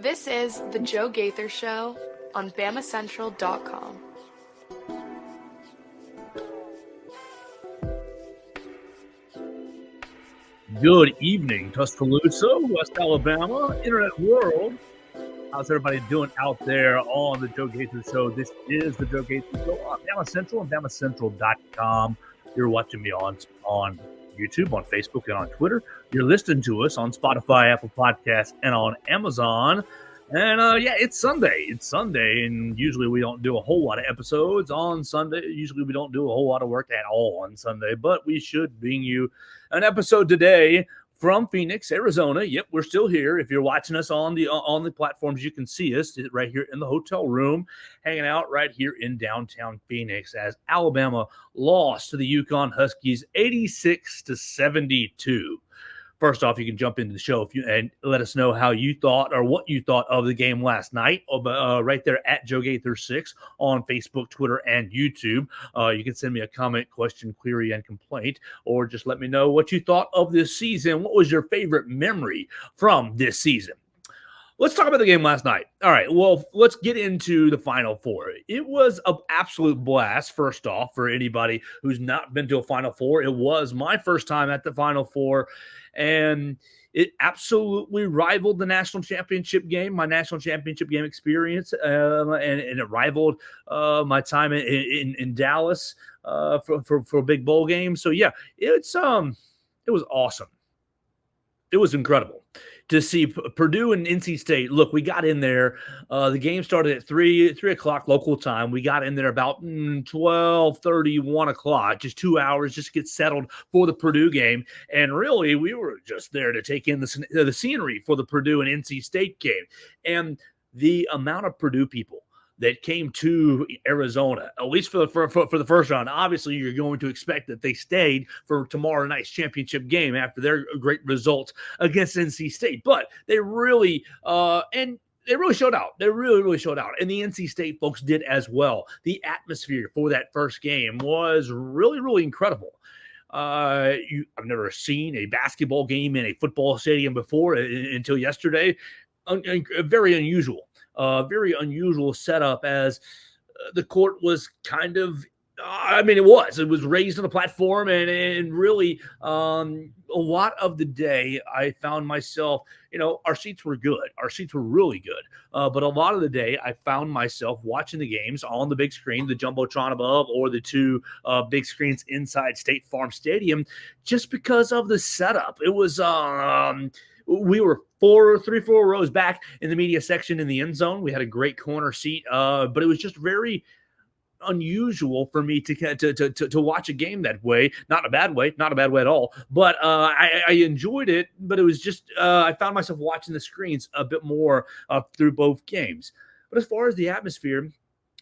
This is The Joe Gaither Show on BamaCentral.com. Good evening, Tuscaloosa, West Alabama, Internet world. How's everybody doing out there on The Joe Gaither Show? This is The Joe Gaither Show on BamaCentral and BamaCentral.com. You're watching me on YouTube, on Facebook, and on Twitter. You're listening to us on Spotify, Apple Podcasts, and on Amazon. And it's Sunday. It's Sunday, and usually we don't do a whole lot of episodes on Sunday. Usually we don't do a whole lot of work at all on Sunday, but we should bring you an episode today from Phoenix, Arizona. Yep, we're still here. If you're watching us on the platforms, you can see us right here in the hotel room, hanging out right here in downtown Phoenix as Alabama lost to the Yukon Huskies 86-72. First off, you can jump into the show and let us know how you thought or what you thought of the game last night, right there at Joe Gaither 6 on Facebook, Twitter, and YouTube. You can send me a comment, question, query, and complaint, or just let me know what you thought of this season. What was your favorite memory from this season? Let's talk about the game last night. All right, well, let's get into the Final Four. It was an absolute blast, first off, for anybody who's not been to a Final Four. It was my first time at the Final Four, and it absolutely rivaled the national championship game, my national championship game experience, and it rivaled my time in Dallas for a big bowl game. So, yeah, it was awesome. It was incredible to see Purdue and NC State. Look, we got in there. The game started at 3 o'clock local time. We got in there about 12:30, 1 o'clock, just 2 hours, just to get settled for the Purdue game. And really, we were just there to take in the scenery for the Purdue and NC State game. And the amount of Purdue people that came to Arizona, at least for the first round. Obviously, you're going to expect that they stayed for tomorrow night's championship game after their great results against NC State. But they really they really showed out. They really showed out. And the NC State folks did as well. The atmosphere for that first game was really, really incredible. I've never seen a basketball game in a football stadium before until yesterday. Very unusual. Very unusual setup as the court was kind of, it was raised on a platform and really a lot of the day I found myself, our seats were good. Our seats were really good. But a lot of the day I found myself watching the games on the big screen, the Jumbotron above, or the two big screens inside State Farm Stadium, just because of the setup. It was, we were 4 rows back in the media section in the end zone. We had a great corner seat, but it was just very unusual for me to watch a game that way. Not in a bad way at all. But I enjoyed it. But it was just I found myself watching the screens a bit more through both games. But as far as the atmosphere,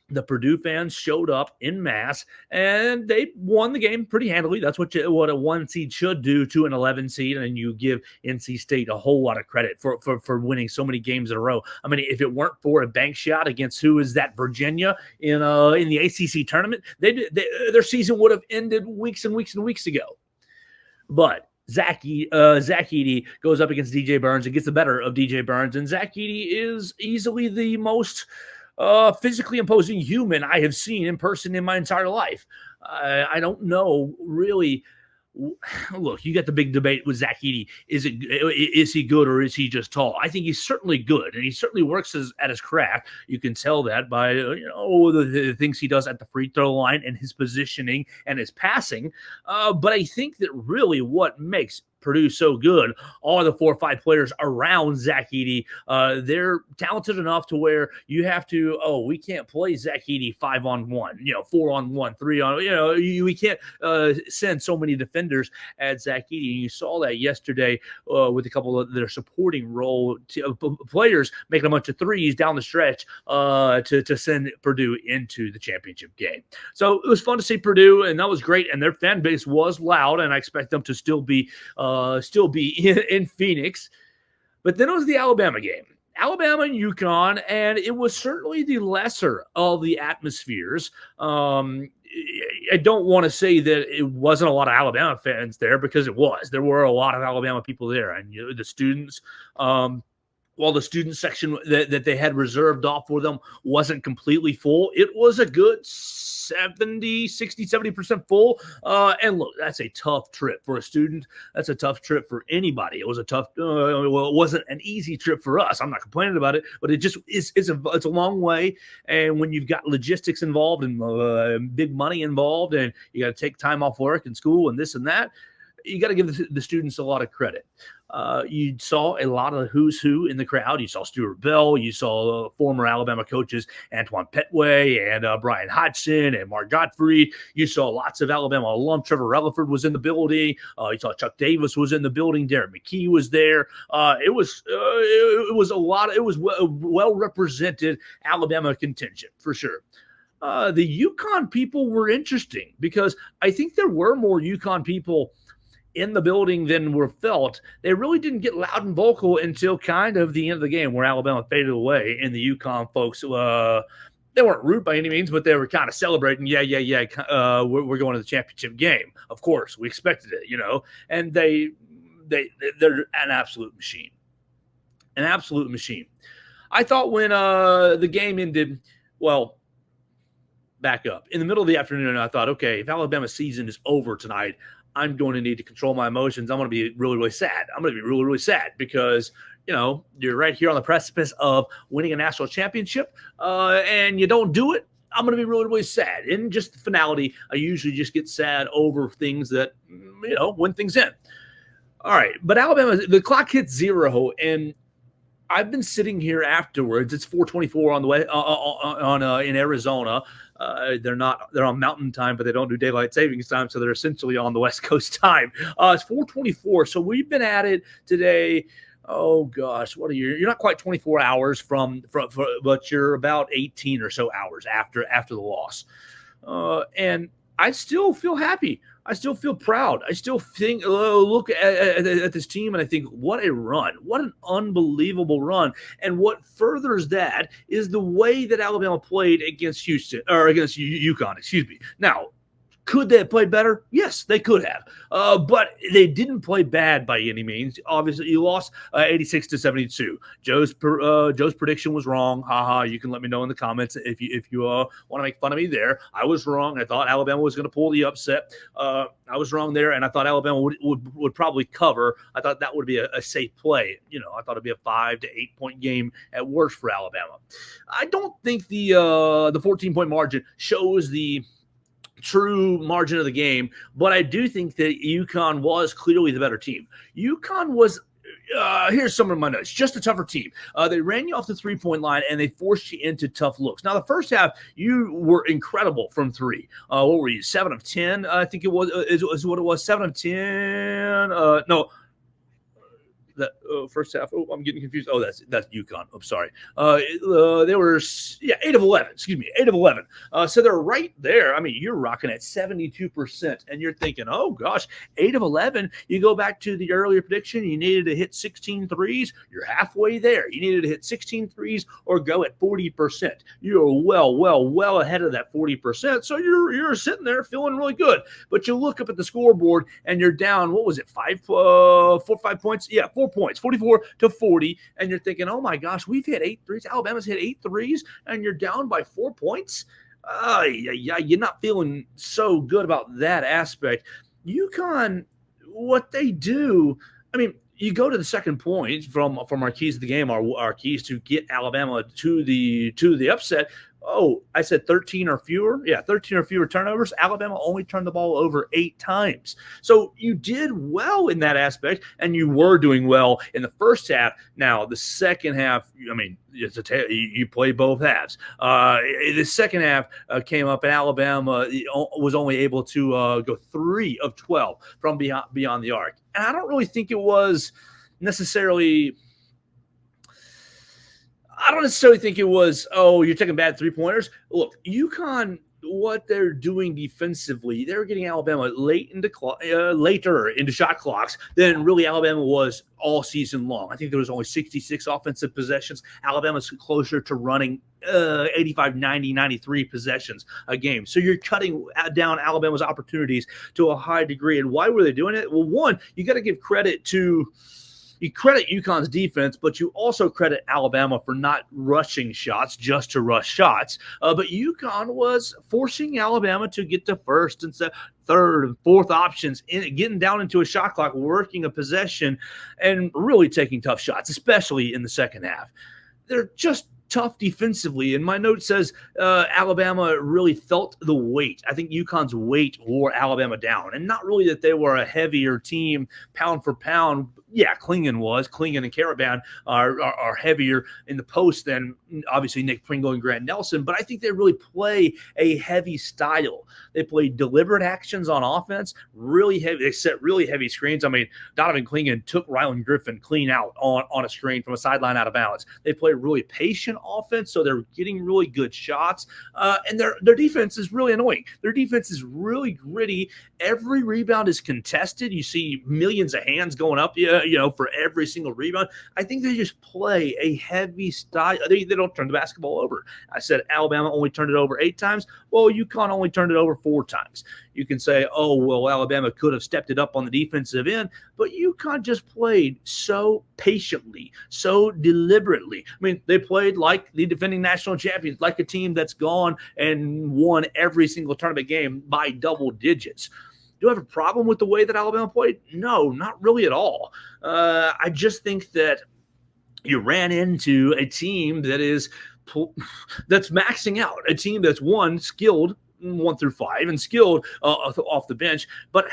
the Purdue fans showed up en masse, and they won the game pretty handily. That's what a 1 seed should do to an 11 seed, and you give NC State a whole lot of credit for winning so many games in a row. I mean, if it weren't for a bank shot against who is that, Virginia, in the ACC tournament, their season would have ended weeks and weeks and weeks ago. But Zach Edey goes up against DJ Burns and gets the better of DJ Burns, and Zach Edey is easily the most physically imposing human I have seen in person in my entire life. I don't know really. Look, you got the big debate with Zach Edey. Is he good or is he just tall? I think he's certainly good, and he certainly works at his craft. You can tell that by the things he does at the free throw line and his positioning and his passing. But I think that really what makes Purdue so good are the 4 or 5 players around Zach Edey. They're talented enough to where you have to, we can't play Zach Edey 5-on-1, 4-on-1, 3-on, we can't send so many defenders at Zach Edey. You saw that yesterday with a couple of their supporting role players making a bunch of threes down the stretch to send Purdue into the championship game. So it was fun to see Purdue, and that was great. And their fan base was loud, and I expect them to still be in Phoenix. But then it was the Alabama game. Alabama and UConn, and it was certainly the lesser of the atmospheres. I don't want to say that it wasn't a lot of Alabama fans there, because it was. There were a lot of Alabama people there, and the students while the student section that they had reserved off for them wasn't completely full, it was a good 70% full. And look, that's a tough trip for a student. That's a tough trip for anybody. It was a tough, well, it wasn't an easy trip for us. I'm not complaining about it, but it just is, it's a long way. And when you've got logistics involved and big money involved, and you got to take time off work and school and this and that, you got to give the students a lot of credit. You saw a lot of who's who in the crowd. You saw Stuart Bell. You saw former Alabama coaches Antoine Petway and Brian Hodgson and Mark Gottfried. You saw lots of Alabama alum. Trevor Relaford was in the building. You saw Chuck Davis was in the building. Darren McKee was there. It was a lot. It was well represented Alabama contingent for sure. The UConn people were interesting because I think there were more UConn people in the building than were felt. They really didn't get loud and vocal until kind of the end of the game where Alabama faded away, and the UConn folks, they weren't rude by any means, but they were kind of celebrating, we're going to the championship game. Of course, we expected it, and they're an absolute machine. An absolute machine. I thought when the game ended, well, back up. In the middle of the afternoon, I thought, okay, if Alabama's season is over tonight, I'm going to need to control my emotions. I'm going to be really, really sad. I'm going to be really, really sad because, you're right here on the precipice of winning a national championship and you don't do it. I'm going to be really, really sad. In just the finality, I usually just get sad over things that, when things end. All right. But Alabama, the clock hits 0, and I've been sitting here afterwards. It's 4:24 on the way in Arizona. They're on mountain time, but they don't do daylight savings time, so they're essentially on the West Coast time. It's 4:24, so we've been at it today. Oh gosh, what are you? You're not quite 24 hours from but you're about 18 or so hours after the loss, and I still feel happy. I still feel proud. I still think, look at this team, and I think, what a run. What an unbelievable run. And what furthers that is the way that Alabama played against against UConn, excuse me. Now, could they have played better? Yes, they could have. But they didn't play bad by any means. Obviously, you lost 86-72. Joe's prediction was wrong. Haha, you can let me know in the comments if you want to make fun of me there. I was wrong. I thought Alabama was going to pull the upset. I was wrong there, and I thought Alabama would probably cover. I thought that would be a safe play. I thought it'd be a 5 to 8 point game at worst for Alabama. I don't think the 14-point margin shows the true margin of the game, but I do think that UConn was clearly the better team. UConn was here's some of my notes. Just a tougher team. They ran you off the 3-point line and they forced you into tough looks. Now, the first half, you were incredible from 3. What were you? 7 of 10, I think it was, is what it was. 7 of 10. No. The first half. Oh, I'm getting confused. Oh, that's UConn. I'm sorry. They were 8 of 11. Excuse me, 8 of 11. So they're right there. I mean, you're rocking at 72%, and you're thinking, oh gosh, 8 of 11. You go back to the earlier prediction. You needed to hit 16 threes. You're halfway there. You needed to hit 16 threes or go at 40%. You're well ahead of that 40%. So you're sitting there feeling really good. But you look up at the scoreboard and you're down. What was it? 5 points? Yeah. 4 points, 44-40, and you're thinking, oh my gosh, we've hit 8 threes. Alabama's hit 8 threes, and you're down by 4 points. You're not feeling so good about that aspect. UConn, what they do, I mean, you go to the second point from our keys of the game, our keys to get Alabama to the upset. Oh, I said 13 or fewer. Yeah, 13 or fewer turnovers. Alabama only turned the ball over 8 times. So you did well in that aspect, and you were doing well in the first half. Now, the second half, I mean, you play both halves. The second half came up, and Alabama was only able to go 3 of 12 from beyond the arc. And I don't really think it was necessarily – I don't necessarily think it was, oh, you're taking bad 3-pointers. Look, UConn, what they're doing defensively, they're getting Alabama later into shot clocks than really Alabama was all season long. I think there was only 66 offensive possessions. Alabama's closer to running 85, 90, 93 possessions a game. So you're cutting down Alabama's opportunities to a high degree. And why were they doing it? Well, one, you got to give credit to you credit UConn's defense, but you also credit Alabama for not rushing shots just to rush shots. But UConn was forcing Alabama to get to first and third and fourth options, getting down into a shot clock, working a possession, and really taking tough shots, especially in the second half. They're just tough defensively, and my note says Alabama really felt the weight. I think UConn's weight wore Alabama down, and not really that they were a heavier team pound for pound. Yeah, Klingon and Caravan are heavier in the post than obviously Nick Pringle and Grant Nelson, but I think they really play a heavy style. They play deliberate actions on offense, really heavy. They set really heavy screens. I mean, Donovan Klingon took Rylan Griffin clean out on a screen from a sideline out of bounds. They play really patient offense, so they're getting really good shots, and their defense is really annoying. Their defense is really gritty. Every rebound is contested. You see millions of hands going up, for every single rebound. I think they just play a heavy style. They don't turn the basketball over. I said Alabama only turned it over 8 times. Well, UConn only turned it over 4 times. You can say, oh, well, Alabama could have stepped it up on the defensive end, but UConn just played so patiently, so deliberately. I mean, they played like the defending national champions, like a team that's gone and won every single tournament game by double digits. Do I have a problem with the way that Alabama played? No, not really at all. I just think that you ran into a team that's maxing out, a team that's skilled 1 through 5 and skilled off the bench. But,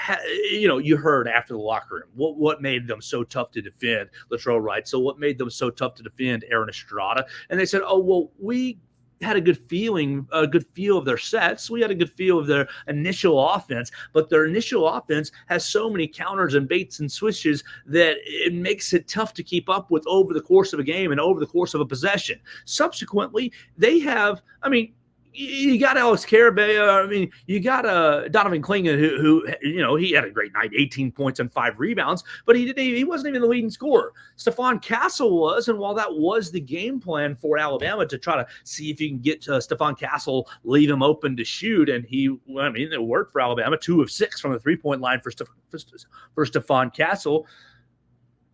you heard after the locker room what made them so tough to defend Latrell Wright. So what made them so tough to defend Aaron Estrada? And they said, oh, well, we had a good feel of their sets. We had a good feel of their initial offense, but their initial offense has so many counters and baits and switches that it makes it tough to keep up with over the course of a game and over the course of a possession. Subsequently, they have, you got Alex Carabea. You got Donovan Klingon, who he had a great night, 18 points and 5 rebounds, but he wasn't even the leading scorer. Stephon Castle was, and while that was the game plan for Alabama to try to see if you can get Stephon Castle, leave him open to shoot, and it worked for Alabama, 2 of 6 from the 3-point line for Stephon Castle.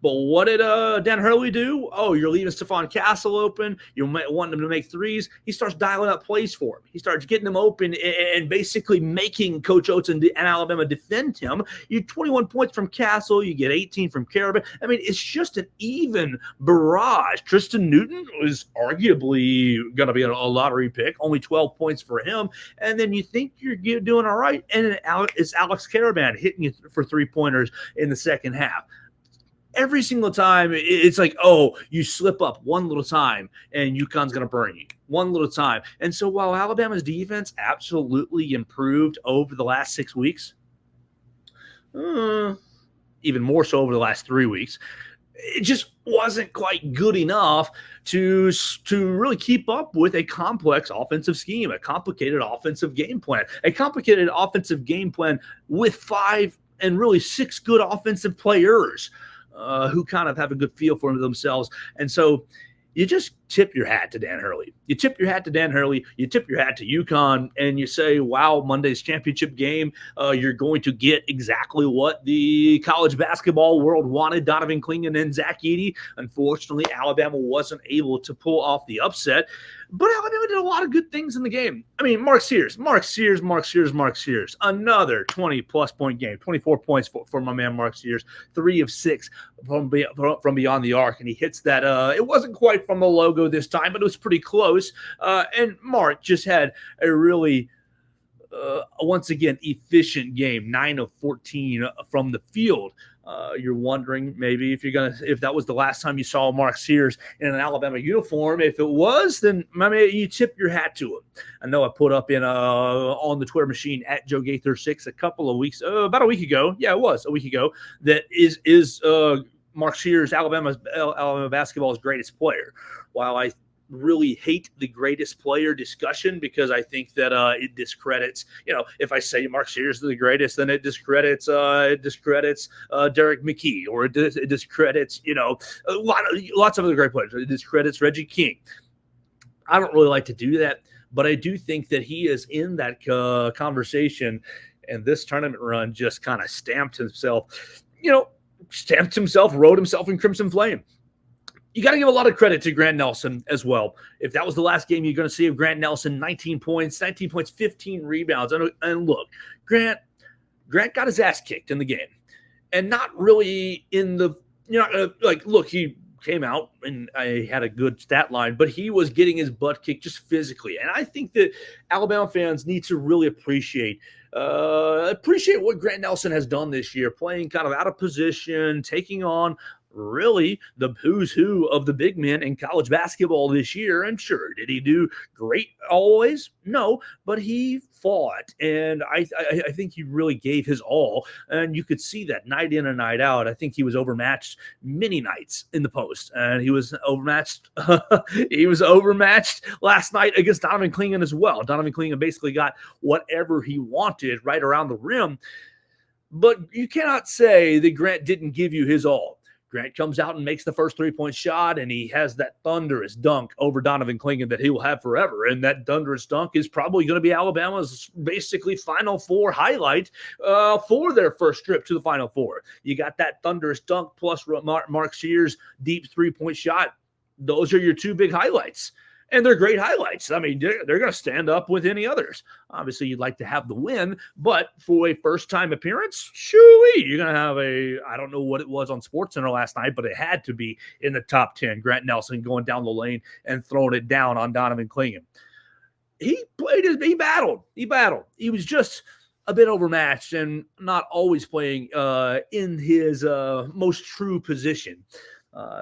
But what did Dan Hurley do? Oh, you're leaving Stephon Castle open. You might want him to make threes. He starts dialing up plays for him. He starts getting him open and basically making Coach Oates and Alabama defend him. You 21 points from Castle. You get 18 from Carabin. It's just an even barrage. Tristan Newton was arguably going to be a lottery pick. Only 12 points for him. And then you think you're doing all right. And it's Alex Caravan hitting you for 3-pointers in the second half. Every single time, it's like, oh, you slip up one little time and UConn's going to burn you one little time. And so while Alabama's defense absolutely improved over the last 6 weeks, even more so over the last 3 weeks, it just wasn't quite good enough to really keep up with a complex offensive scheme, a complicated offensive game plan, with 5 and really 6 good offensive players. Who kind of have a good feel for themselves. And so you just tip your hat to Dan Hurley. You tip your hat to UConn, and you say, wow, Monday's championship game, you're going to get exactly what the college basketball world wanted, Donovan Klingon and Zach Edey. Unfortunately, Alabama wasn't able to pull off the upset, but Alabama did a lot of good things in the game. Mark Sears, another 20-plus point game, 24 points for my man Mark Sears, 3 of 6 from beyond the arc, and he hits that. It wasn't quite from the logo this time, but it was pretty close. And Mark just had a really, once again, efficient game, 9 of 14 from the field. You're wondering maybe if that was the last time you saw Mark Sears in an Alabama uniform. If it was, then you tip your hat to him. I know I put up on the Twitter machine at Joe Gaither 6 a couple of weeks, about a week ago. Yeah, it was a week ago. That is Mark Sears, Alabama basketball's greatest player. While I really hate the greatest player discussion because I think that it discredits, if I say Mark Sears is the greatest, then it discredits Derek McKee, or it discredits, lots of other great players. It discredits Reggie King. I don't really like to do that, but I do think that he is in that conversation, and this tournament run just kind of stamped himself. stamped himself, wrote himself in crimson flame. You got to give a lot of credit to Grant Nelson as well. If that was the last game you're going to see of Grant Nelson, 19 points, 15 rebounds. And look, Grant got his ass kicked in the game. And not really in the, look, he came out and I had a good stat line, but he was getting his butt kicked just physically. And I think that Alabama fans need to really appreciate what Grant Nelson has done this year, playing kind of out of position, taking on really the who's who of the big men in college basketball this year. And sure, did he do great always? No, but he fought, and I think he really gave his all, and you could see that night in and night out. I think he was overmatched many nights in the post, and he was overmatched. He was overmatched last night against Donovan Clingan as well. Donovan Clingan basically got whatever he wanted right around the rim, but you cannot say that Grant didn't give you his all. Grant comes out and makes the first three-point shot, and he has that thunderous dunk over Donovan Clingan that he will have forever. And that thunderous dunk is probably going to be Alabama's basically Final Four highlight for their first trip to the Final Four. You got that thunderous dunk plus Mark Sears' deep three-point shot. Those are your two big highlights. And they're great highlights. I mean, they're going to stand up with any others. Obviously, you'd like to have the win, but for a first-time appearance, shoo-wee, you're going to have I don't know what it was on SportsCenter last night, but it had to be in the top 10. Grant Nelson going down the lane and throwing it down on Donovan Clingan. He battled. He was just a bit overmatched and not always playing in his most true position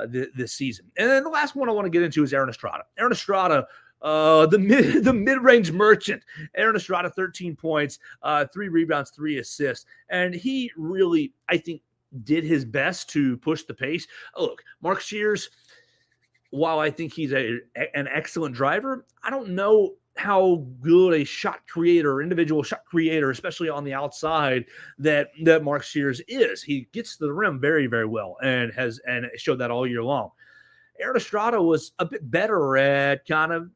this season. And then the last one I want to get into is Aaron Estrada. Aaron Estrada, the mid-range merchant. Aaron Estrada, 13 points, 3 rebounds, 3 assists. And he really, I think, did his best to push the pace. Look, Mark Sears, while I think he's an excellent driver, I don't know how good a shot creator, individual shot creator, especially on the outside, that Mark Sears is. He gets to the rim very, very well and showed that all year long. Aaron Estrada was a bit better at kind of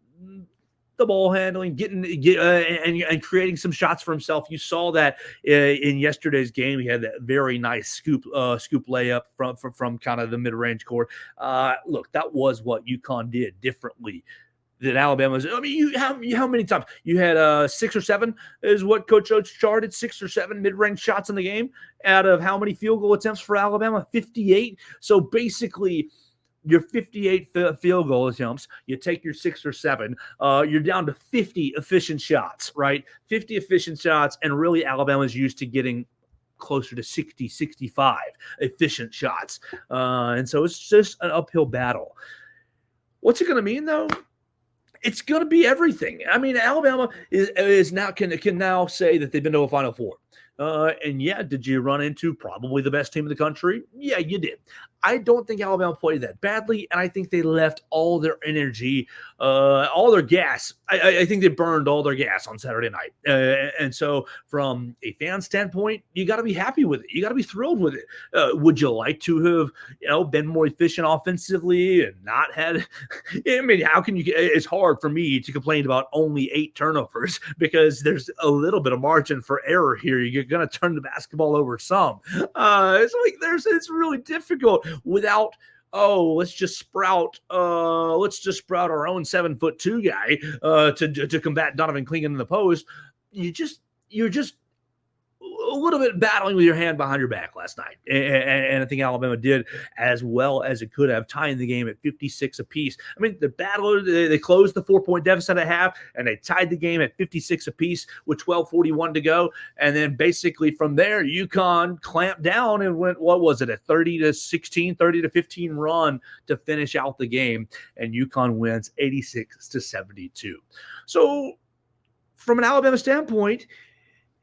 the ball handling, and creating some shots for himself. You saw that in yesterday's game. He had that very nice scoop layup from kind of the mid-range court. Look, that was what UConn did differently that Alabama's. I mean, how many times you had 6 or 7 is what Coach Oates charted, 6 or 7 mid-range shots in the game out of how many field goal attempts for Alabama? 58. So basically, your 58 field goal attempts, you take your 6 or 7, you're down to 50 efficient shots, right? 50 efficient shots, and really Alabama's used to getting closer to 60, 65 efficient shots. And so it's just an uphill battle. What's it going to mean, though? It's going to be everything. I mean, Alabama is now can now say that they've been to a Final Four. And yeah, did you run into probably the best team in the country? Yeah, you did. I don't think Alabama played that badly, and I think they left all their energy, all their gas. I think they burned all their gas on Saturday night. And so from a fan standpoint, you got to be happy with it. You got to be thrilled with it. Would you like to have, been more efficient offensively and not had – I mean, how can you – it's hard for me to complain about only 8 turnovers because there's a little bit of margin for error here. You're going to turn the basketball over some. It's really difficult without – let's just sprout our own 7'2" guy to combat Donovan Clingan in the post. You're just a little bit battling with your hand behind your back last night. And I think Alabama did as well as it could have, tying the game at 56 apiece. I mean, they closed the 4-point deficit at half, and they tied the game at 56 apiece with 12:41 to go. And then basically from there, UConn clamped down and went, what was it, a 30-16, 30-15 run to finish out the game. And UConn wins 86-72. So from an Alabama standpoint,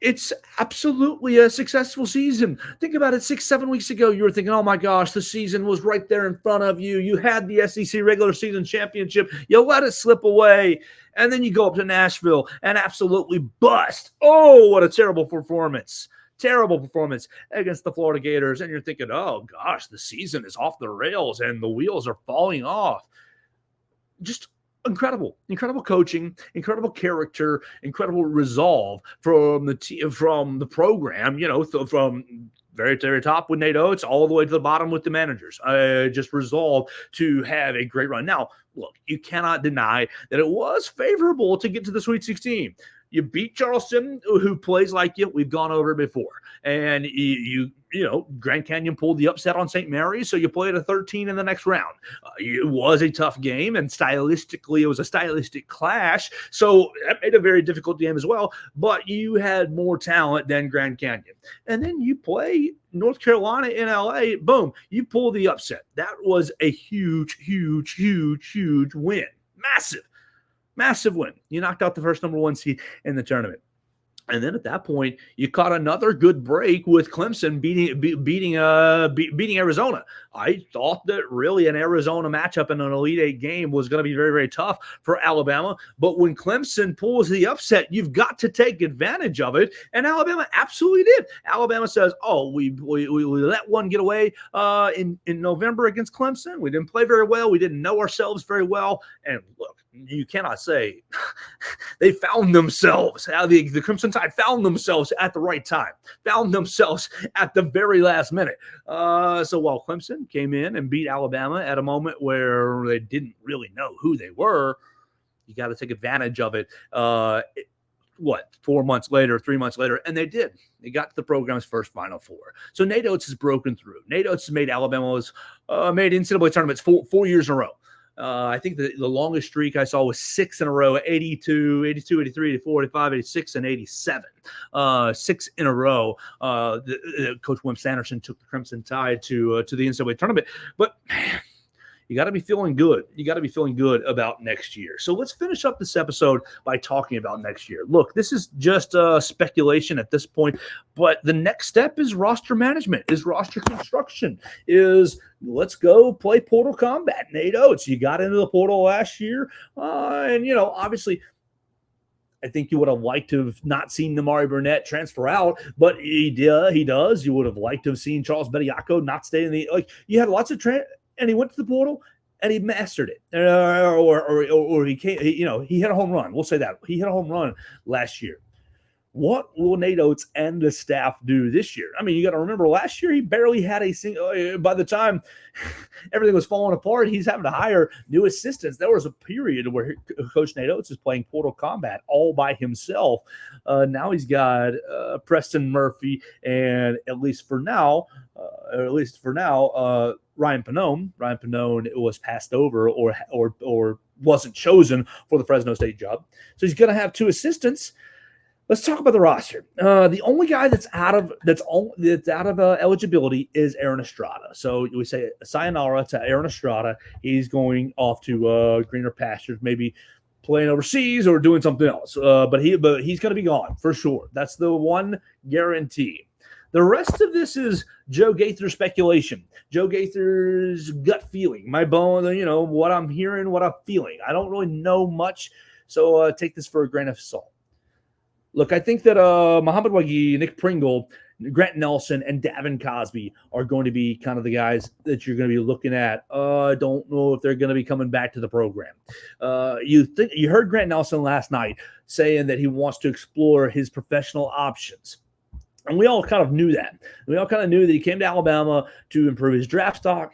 it's absolutely a successful season. Think about it. 6-7 weeks ago, you were thinking, oh my gosh, the season was right there in front of you. You had the SEC regular season championship. You let it slip away. And then you go up to Nashville and absolutely bust. Oh, what a terrible performance. Terrible performance against the Florida Gators. And you're thinking, oh gosh, the season is off the rails and the wheels are falling off. Just incredible coaching, incredible character, incredible resolve from from the program. From very top with Nate Oates all the way to the bottom with the managers. Just resolved to have a great run. Now, look, you cannot deny that it was favorable to get to the Sweet 16. You beat Charleston, who plays like you. We've gone over it before. And Grand Canyon pulled the upset on St. Mary's, so you played a 13 in the next round. It was a tough game, and stylistically, it was a stylistic clash. So that made a very difficult game as well. But you had more talent than Grand Canyon. And then you play North Carolina in LA. Boom, you pull the upset. That was a huge win. Massive win. You knocked out the first number 1 seed in the tournament. And then at that point, you caught another good break with Clemson beating Arizona. I thought that really an Arizona matchup in an Elite Eight game was going to be very, very tough for Alabama. But when Clemson pulls the upset, you've got to take advantage of it. And Alabama absolutely did. Alabama says, "Oh, we let one get away in November against Clemson. We didn't play very well. We didn't know ourselves very well." And look, you cannot say they found themselves. The Crimson Tide found themselves at the right time, found themselves at the very last minute. So while Clemson came in and beat Alabama at a moment where they didn't really know who they were, you got to take advantage of it. 4 months later, 3 months later, and they did. They got to the program's first Final Four. So Nate Oates has broken through. Nate Oates has made Alabama's made NCAA tournaments 4 years in a row. I think the longest streak I saw was 6 in a row, 82, 83, 84, 85, 86, and 87. 6 in a row. Coach Wimp Sanderson took the Crimson Tide to the NCAA tournament. But, man, you got to be feeling good. You got to be feeling good about next year. So let's finish up this episode by talking about next year. Look, this is just speculation at this point, but the next step is roster management, is roster construction, is let's go play Portal Combat. Nate Oates, you got into the portal last year, and, obviously – I think you would have liked to have not seen Namari Burnett transfer out, but he does. You would have liked to have seen Charles Bediako not stay in the – you had lots of and he went to the portal and he mastered it, or he came. He hit a home run. We'll say that he hit a home run last year. What will Nate Oates and the staff do this year? I mean, you got to remember last year he barely had a single. By the time everything was falling apart, he's having to hire new assistants. There was a period where Coach Nate Oates is playing Portal Combat all by himself. Now he's got Preston Murphy and at least for now, Ryan Pannone. Ryan Pannone was passed over or wasn't chosen for the Fresno State job, so he's going to have 2 assistants. Let's talk about the roster. The only guy that's out of eligibility is Aaron Estrada. So we say sayonara to Aaron Estrada. He's going off to greener pastures, maybe playing overseas or doing something else. But he's going to be gone for sure. That's the one guarantee. The rest of this is Joe Gaither's speculation, Joe Gaither's gut feeling, my bone, what I'm hearing, what I'm feeling. I don't really know much, so take this for a grain of salt. Look, I think that Muhammad Wagi, Nick Pringle, Grant Nelson, and Davin Cosby are going to be kind of the guys that you're going to be looking at. I don't know if they're going to be coming back to the program. You heard Grant Nelson last night saying that he wants to explore his professional options. And we all kind of knew that. We all kind of knew that he came to Alabama to improve his draft stock.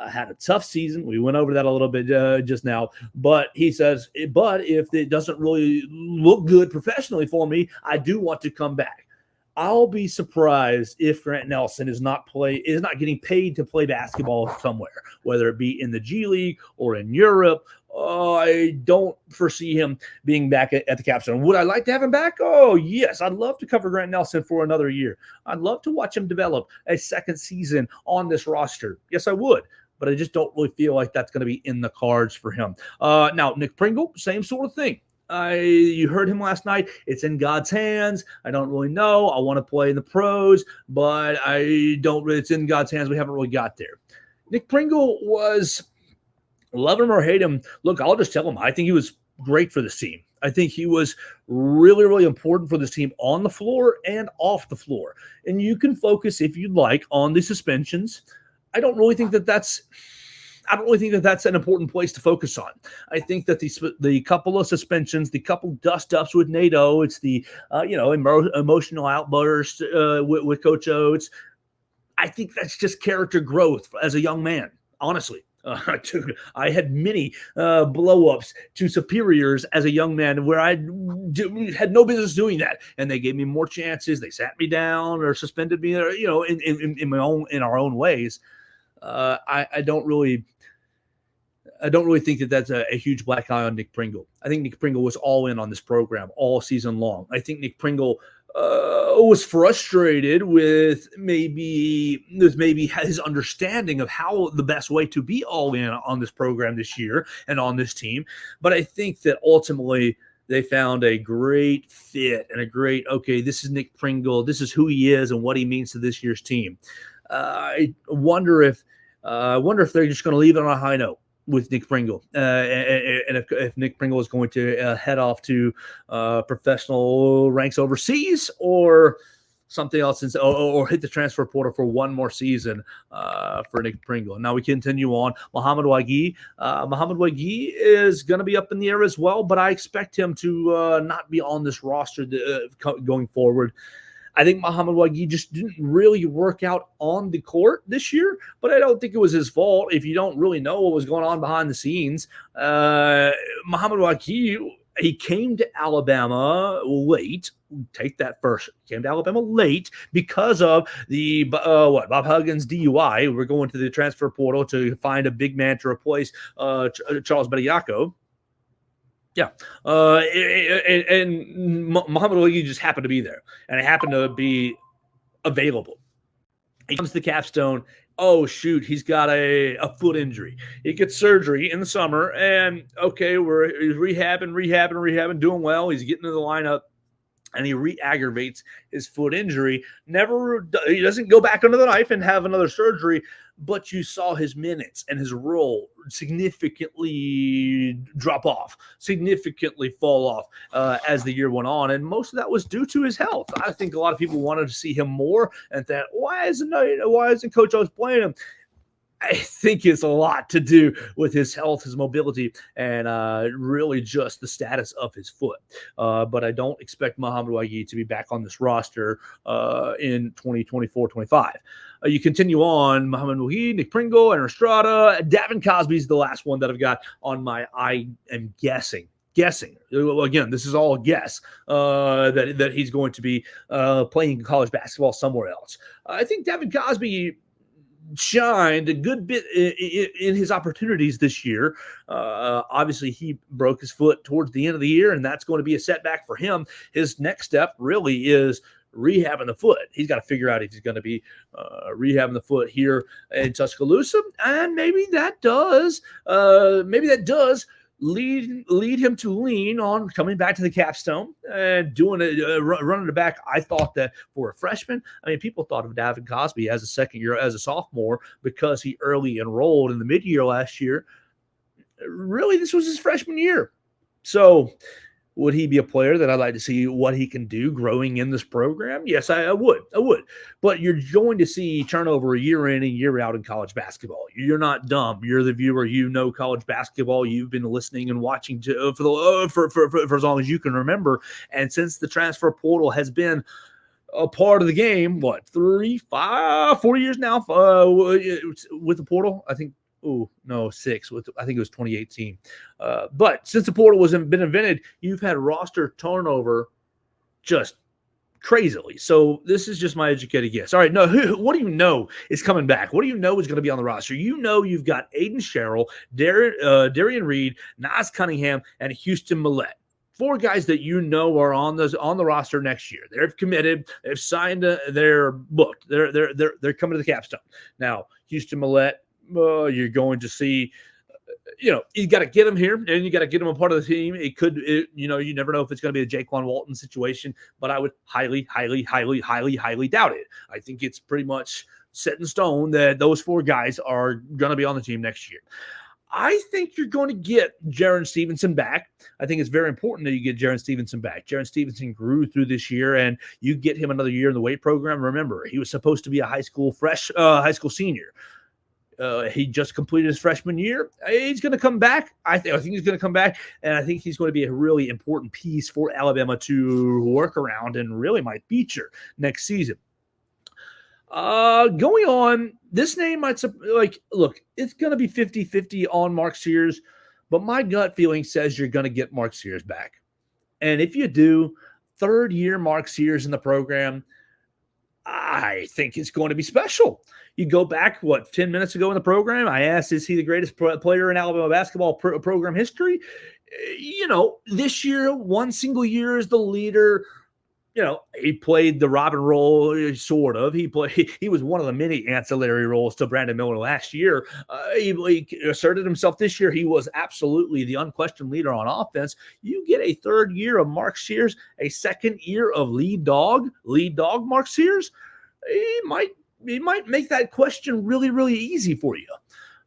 Had a tough season. We went over that a little bit just now. But he says, but if it doesn't really look good professionally for me, I do want to come back. I'll be surprised if Grant Nelson is not getting paid to play basketball somewhere, whether it be in the G League or in Europe. I don't foresee him being back at the Capstone. Would I like to have him back? Oh, yes. I'd love to cover Grant Nelson for another year. I'd love to watch him develop a second season on this roster. Yes, I would. But I just don't really feel like that's going to be in the cards for him. Now, Nick Pringle, same sort of thing. You heard him last night. It's in God's hands. I don't really know. I want to play in the pros, but it's in God's hands. We haven't really got there. Nick Pringle was, love him or hate him, look, I'll just tell him, I think he was great for this team. I think he was really, really important for this team on the floor and off the floor. And you can focus, if you'd like, on the suspensions. I don't really think that's I don't really think that that's an important place to focus on. I think that the couple of suspensions, the couple dust ups with NATO, it's the emotional outburst with Coach Oates. I think that's just character growth as a young man, honestly. Dude, I had many blow-ups to superiors as a young man where I had no business doing that, and they gave me more chances. They sat me down or suspended me, in our own ways. I don't really think that that's a huge black eye on Nick Pringle. I think Nick Pringle was all in on this program all season long. I think Nick Pringle was frustrated with maybe his understanding of how the best way to be all in on this program this year and on this team. But I think that ultimately they found a great fit and okay, this is Nick Pringle. This is who he is and what he means to this year's team. I wonder if they're just going to leave it on a high note with Nick Pringle, and if Nick Pringle is going to head off to professional ranks overseas or something else, or hit the transfer portal for one more season for Nick Pringle. Now we continue on. Mohamed Wague. Mohamed Wague is going to be up in the air as well, but I expect him to not be on this roster going forward. I think Mohamed Wague just didn't really work out on the court this year, but I don't think it was his fault if you don't really know what was going on behind the scenes. Mohamed Wague, he came to Alabama late. Take that first. He came to Alabama late because of the Bob Huggins DUI. We're going to the transfer portal to find a big man to replace Charles Bediako. Yeah. And Mohamed Wague just happened to be there, and it happened to be available. He comes to the capstone. Oh, shoot, he's got a foot injury. He gets surgery in the summer, and okay, he's rehabbing, doing well. He's getting to the lineup, and he re-aggravates his foot injury. He doesn't go back under the knife and have another surgery, but you saw his minutes and his role significantly drop off, significantly fall off as the year went on. And most of that was due to his health. I think a lot of people wanted to see him more and thought, why isn't Coach Oates playing him? I think it's a lot to do with his health, his mobility, and really just the status of his foot. But I don't expect Mohamed Wague to be back on this roster in 2024-25. You continue on, Mohamed Wague, Nick Pringle, and Estrada. Davin Cosby's the last one that I've got on my I am guessing. Well, again, this is all a guess that he's going to be playing college basketball somewhere else. I think Davin Cosby shined a good bit in his opportunities this year. Obviously, he broke his foot towards the end of the year, and that's going to be a setback for him. His next step really is rehabbing the foot. He's got to figure out if he's going to be rehabbing the foot here in Tuscaloosa, and maybe that does lead him to lean on coming back to the capstone and doing it, running it back. I thought that for a freshman, people thought of Davin Cosby as a second year, as a sophomore, because he early enrolled in the mid-year last year. Really, this was his freshman year. So would he be a player that I'd like to see what he can do growing in this program? Yes, I would. But you're going to see turnover year in and year out in college basketball. You're not dumb. You're the viewer. You know college basketball. You've been listening and watching for as long as you can remember. And since the transfer portal has been a part of the game, 4 years now with the portal? I think. 6. I think it was 2018. But since the portal been invented, you've had roster turnover just crazily. So this is just my educated guess. All right, what do you know is coming back? What do you know is going to be on the roster? You've got Aiden Sherrill, Darian Reed, Nas Cunningham, and Houston Millett. 4 guys that are on the roster next year. They're committed. They've signed. They're booked. They're coming to the capstone. Now, Houston Millett. You're going to see, you got to get him here, and you got to get him a part of the team. You never know if it's going to be a Jaquan Walton situation, but I would highly, highly, highly, highly, highly doubt it. I think it's pretty much set in stone that those 4 guys are going to be on the team next year. I think you're going to get Jaron Stevenson back. I think it's very important that you get Jaron Stevenson back. Jaron Stevenson grew through this year, and you get him another year in the weight program. Remember, he was supposed to be a high school senior. He just completed his freshman year. He's going to come back. I think he's going to come back, and I think he's going to be a really important piece for Alabama to work around and really might feature next season. Going on, this name might look, it's going to be 50-50 on Mark Sears, but my gut feeling says you're going to get Mark Sears back. And if you do, third year Mark Sears in the program, I think it's going to be special. You go back, 10 minutes ago in the program, I asked, is he the greatest player in Alabama basketball program history? This year, one single year as the leader. He played the Robin role, sort of. He was one of the many ancillary roles to Brandon Miller last year. He asserted himself this year. He was absolutely the unquestioned leader on offense. You get a third year of Mark Sears, a second year of lead dog Mark Sears. He might make that question really, really easy for you.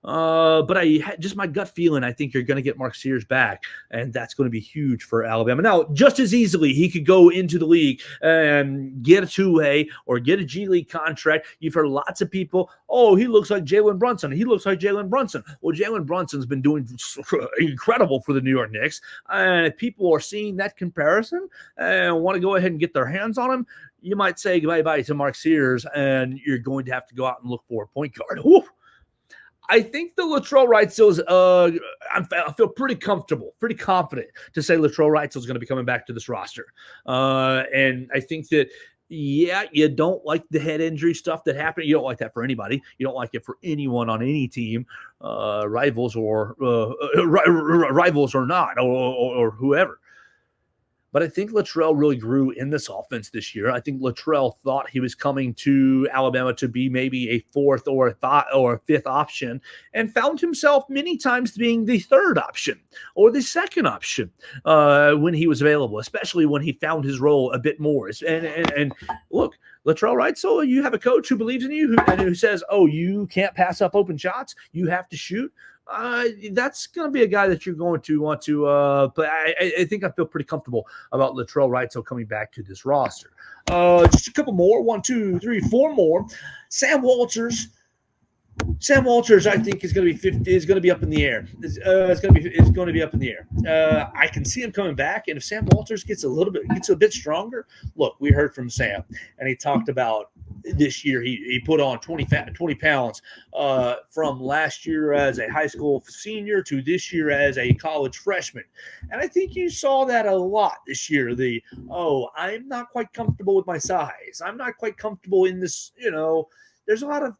But just my gut feeling, I think you're going to get Mark Sears back, and that's going to be huge for Alabama. Now, just as easily, he could go into the league and get a two-way or get a G League contract. You've heard lots of people, he looks like Jalen Brunson. He looks like Jalen Brunson. Well, Jalen Brunson's been doing incredible for the New York Knicks, and if people are seeing that comparison and want to go ahead and get their hands on him, you might say bye-bye to Mark Sears, and you're going to have to go out and look for a point guard. Woo! I think the Latrell Wrightsel's, I feel pretty comfortable, pretty confident to say Latrell Wrightsel's going to be coming back to this roster. And I think that, you don't like the head injury stuff that happened. You don't like that for anybody. You don't like it for anyone on any team, rivals or not, or whoever. But I think Latrell really grew in this offense this year. I think Latrell thought he was coming to Alabama to be maybe a fourth or a fifth option, and found himself many times being the third option or the second option when he was available, especially when he found his role a bit more. And look, Latrell Wrightsell, you have a coach who believes in you who says, you can't pass up open shots. You have to shoot. That's going to be a guy that you're going to want to play. I think I feel pretty comfortable about Latrell Wrightsell coming back to this roster. Just a couple more. 1, 2, 3, 4 more. Sam Walters, I think is going to be 50. Is going to be up in the air. It's going to be up in the air. I can see him coming back, and if Sam Walters gets a bit stronger. Look, we heard from Sam, and he talked about this year he put on 20 pounds from last year as a high school senior to this year as a college freshman, and I think you saw that a lot this year. I'm not quite comfortable with my size. I'm not quite comfortable in this. There's a lot of.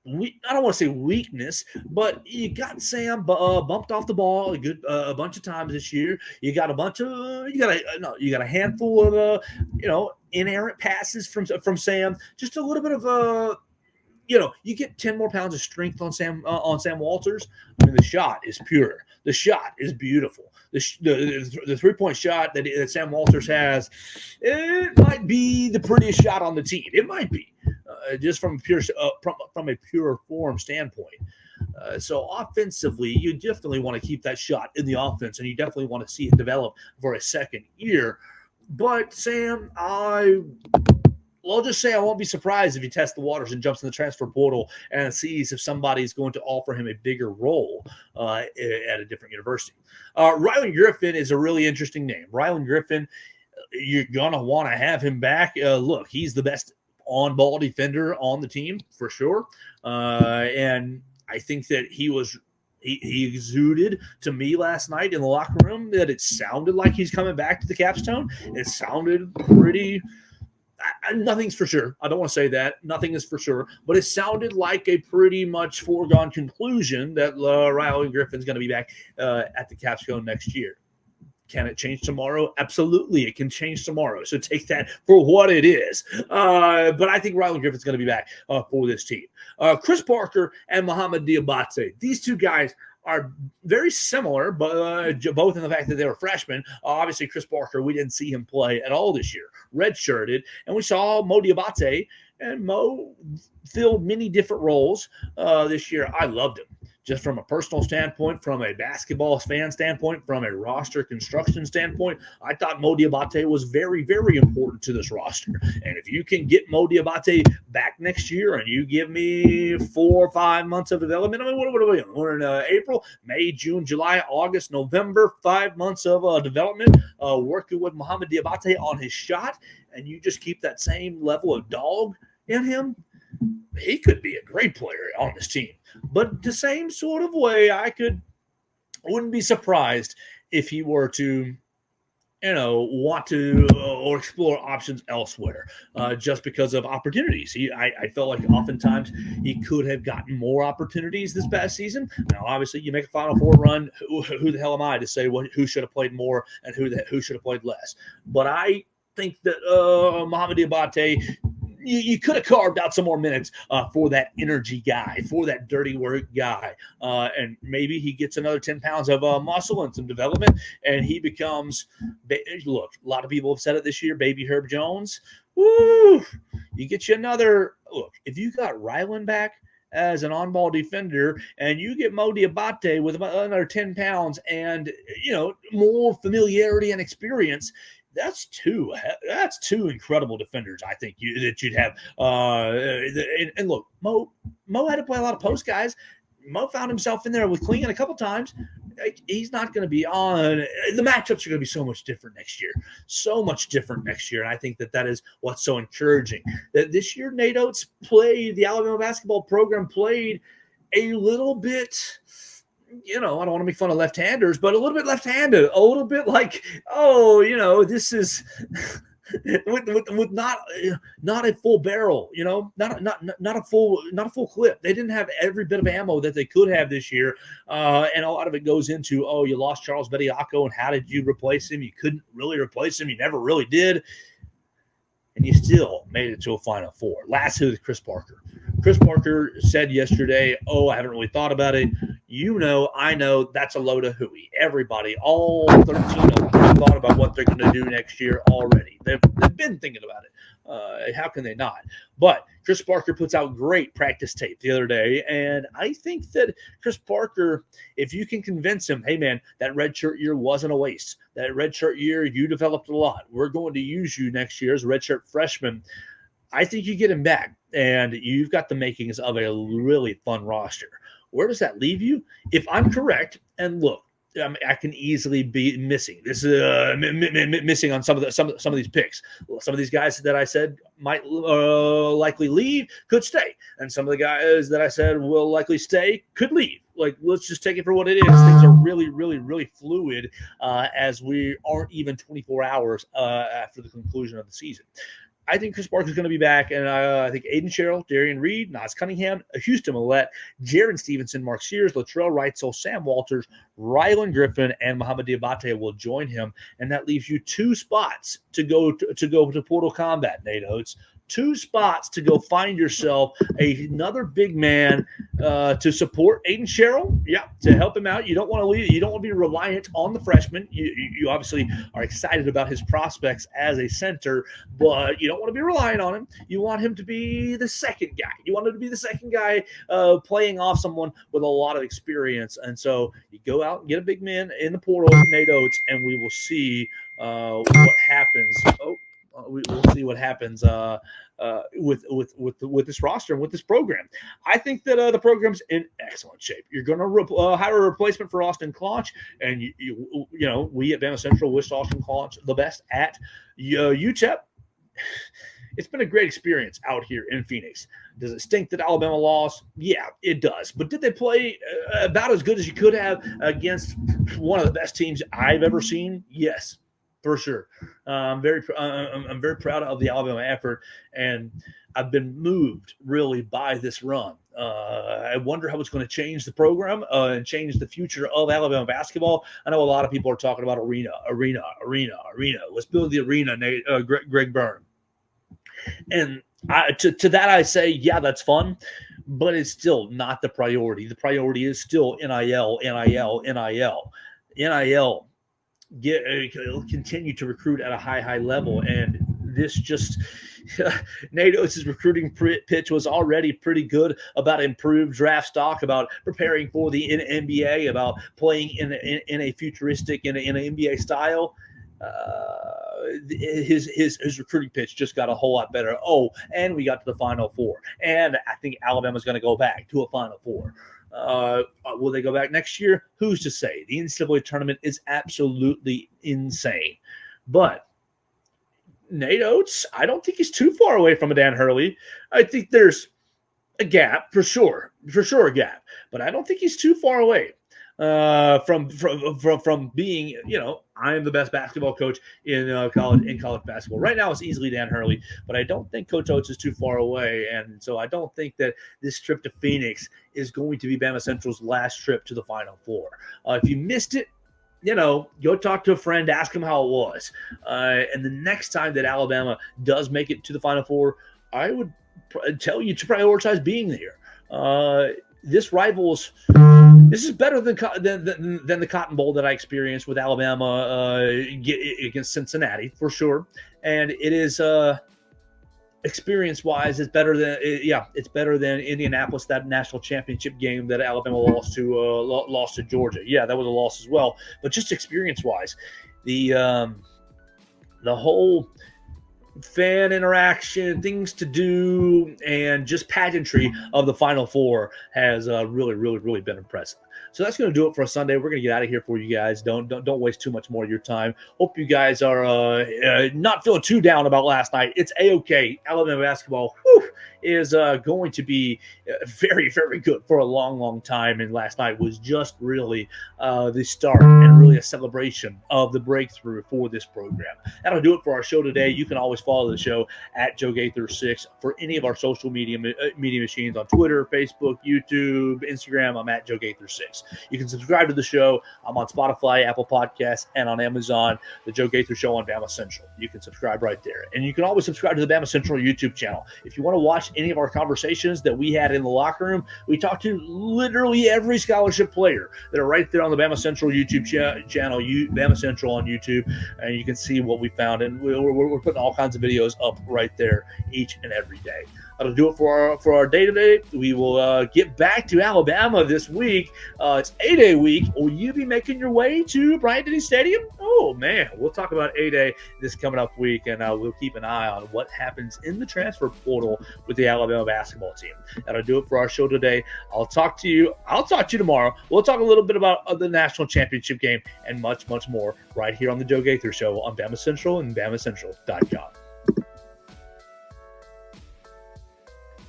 I don't want to say weakness, but you got Sam bumped off the ball a bunch of times this year. You got a handful of inerrant passes from Sam. Just a little bit of you get 10 more pounds of strength on Sam Walters. I mean, the shot is pure. The shot is beautiful. The 3-point shot that Sam Walters has, it might be the prettiest shot on the team. It might be, just from a pure form standpoint. So offensively, you definitely want to keep that shot in the offense, and you definitely want to see it develop for a second year. But Sam, I'll just say I won't be surprised if he tests the waters and jumps in the transfer portal and sees if somebody's going to offer him a bigger role at a different university. Rylan Griffin is a really interesting name. Rylan Griffin, you're going to want to have him back. Look, he's the best on-ball defender on the team for sure. And I think that he exuded to me last night in the locker room that it sounded like he's coming back to the Capstone. It sounded pretty... Nothing's for sure. I don't want to say that. Nothing is for sure. But it sounded like a pretty much foregone conclusion that Rylan Griffin's going to be back at the Capstone next year. Can it change tomorrow? Absolutely, it can change tomorrow. So take that for what it is. But I think Rylan Griffin's going to be back for this team. Chris Parker and Muhammad Diabate. These two guys are very similar, but both in the fact that they were freshmen. Obviously, Chris Parker, we didn't see him play at all this year, redshirted, and we saw Mo Diabate, and Mo filled many different roles this year. I loved him. just from a personal standpoint, from a basketball fan standpoint, from a roster construction standpoint, I thought Mo Diabate was very, very important to this roster. And if you can get Mo Diabate back next year and you give me 4 or 5 months of development, I mean, what are we in? We're in April, May, June, July, August, November, 5 months of development, working with Mohamed Diabate on his shot, and you just keep that same level of dog in him, he could be a great player on this team. But the same sort of way, wouldn't be surprised if he were to, want to or explore options elsewhere, just because of opportunities. I felt like oftentimes he could have gotten more opportunities this past season. Now, obviously, you make a Final Four run. Who the hell am I to say who should have played more and who should have played less? But I think that Mohamed Diabate, you could have carved out some more minutes for that energy guy, for that dirty work guy. And maybe he gets another 10 pounds of muscle and some development, and he becomes, look, a lot of people have said it this year, baby Herb Jones. Woo! You get you another, look, if you got Ryland back as an on-ball defender, and you get Mo Diabate with another 10 pounds and, more familiarity and experience, that's two incredible defenders. I think that you'd have. And look, Mo had to play a lot of post guys. Mo found himself in there with Klingon a couple times. He's not going to be on. The matchups are going to be so much different next year. And I think that is what's so encouraging. That this year, Nate Oates the Alabama basketball program played a little bit. I don't want to make fun of left-handers, but a little bit left-handed, a little bit like, this is with not a full barrel, not a full clip. They didn't have every bit of ammo that they could have this year, and a lot of it goes into, you lost Charles Bediako, and how did you replace him? You couldn't really replace him. You never really did. And you still made it to a Final Four. Last hit is Chris Parker. Chris Parker said yesterday, I haven't really thought about it. I know that's a load of hooey. Everybody, all 13 of them, thought about what they're going to do next year already. They've been thinking about it. How can they not? But Chris Parker puts out great practice tape the other day, and I think that Chris Parker, if you can convince him, hey, man, that redshirt year wasn't a waste. That redshirt year, you developed a lot. We're going to use you next year as a redshirt freshman. I think you get him back, and you've got the makings of a really fun roster. Where does that leave you? If I'm correct, and look, I can easily be missing. This is missing on some of these picks. Some of these guys that I said might likely leave could stay, and some of the guys that I said will likely stay could leave. Like, let's just take it for what it is. Things are really, really, really fluid as we aren't even 24 hours after the conclusion of the season. I think Chris Parker is going to be back, and I think Aiden Sherrill, Darian Reed, Naz Cunningham, Houston Millette, Jaron Stevenson, Mark Sears, Latrell Wrightsell, Sam Walters, Rylan Griffin, and Mohamed Diabate will join him, and that leaves you 2 spots to go to Portal Combat, Nate Oates. 2 spots to go find yourself another big man to support Aiden Sherrill, to help him out. You don't want to leave. You don't want to be reliant on the freshman. You obviously are excited about his prospects as a center, but you don't want to be relying on him. You want him to be the second guy. You want him to be the second guy playing off someone with a lot of experience. And so you go out and get a big man in the portal, Nate Oates, and we will see what happens. We'll see what happens with this roster and with this program. I think that the program's in excellent shape. You're going to hire a replacement for Austin Claunch, and we at BamaCentral wish Austin Claunch the best at UTEP. It's been a great experience out here in Phoenix. Does it stink that Alabama lost? Yeah, it does. But did they play about as good as you could have against one of the best teams I've ever seen? Yes. For sure. I'm very proud of the Alabama effort, and I've been moved really by this run. I wonder how it's going to change the program and change the future of Alabama basketball. I know a lot of people are talking about arena. Let's build the arena, Greg Byrne. And to that I say, yeah, that's fun, but it's still not the priority. The priority is still NIL. Continue to recruit at a high level, and this just Nate Oates' recruiting pitch was already pretty good about improved draft stock, about preparing for the NBA, about playing in a futuristic, in an NBA style. His recruiting pitch just got a whole lot better. Oh, and we got to the Final Four, and I think Alabama's going to go back to a Final Four. Will they go back next year? Who's to say? The NCAA tournament is absolutely insane, but Nate Oates, I don't think he's too far away from a Dan Hurley. I think there's a gap for sure a gap, but I don't think he's too far away from being, I am the best basketball coach in college basketball. Right now, it's easily Dan Hurley, but I don't think Coach Oates is too far away, and so I don't think that this trip to Phoenix is going to be BamaCentral's last trip to the Final Four. If you missed it, go talk to a friend, ask him how it was. And the next time that Alabama does make it to the Final Four, I would tell you to prioritize being there. This is better than the Cotton Bowl that I experienced with Alabama against Cincinnati, for sure. And it is experience-wise, it's better than Indianapolis, that national championship game that Alabama lost to Georgia. Yeah, that was a loss as well. But just experience-wise, the whole fan interaction, things to do, and just pageantry of the Final Four has really, really, really been impressive. So that's going to do it for a Sunday. We're going to get out of here for you guys. Don't waste too much more of your time. Hope you guys are not feeling too down about last night. It's A-okay. Alabama basketball is going to be very, very good for a long, long time. And last night was just really the start and really a celebration of the breakthrough for this program. That'll do it for our show today. You can always follow the show at Joe Gaither 6 for any of our social media machines on Twitter, Facebook, YouTube, Instagram. I'm at Joe Gaither 6. You can subscribe to the show. I'm on Spotify, Apple Podcasts, and on Amazon, the Joe Gaither Show on BamaCentral. You can subscribe right there. And you can always subscribe to the BamaCentral YouTube channel. If you want to watch any of our conversations that we had in the locker room, we talked to literally every scholarship player that are right there on the BamaCentral YouTube channel, BamaCentral on YouTube, and you can see what we found. And we're putting all kinds of videos up right there each and every day. That'll do it for our day today. We will get back to Alabama this week. It's A-Day week. Will you be making your way to Bryant-Denny Stadium? Oh, man. We'll talk about A-Day this coming up week, and we'll keep an eye on what happens in the transfer portal with the Alabama basketball team. That'll do it for our show today. I'll talk to you tomorrow. We'll talk a little bit about the national championship game and much, much more right here on the Joe Gaither Show on BamaCentral and BamaCentral.com.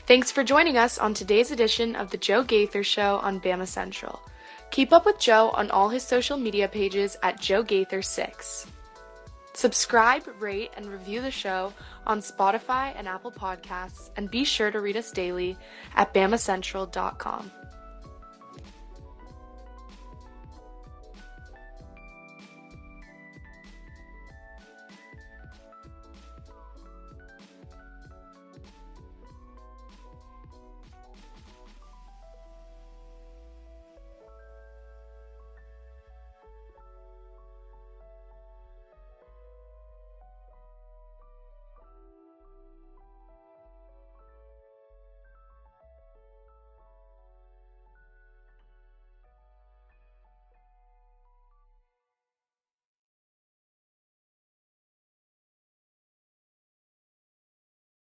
Thanks for joining us on today's edition of the Joe Gaither Show on BamaCentral. Keep up with Joe on all his social media pages at Joe Gaither 6. Subscribe, rate, and review the show on Spotify and Apple Podcasts, and be sure to read us daily at BamaCentral.com.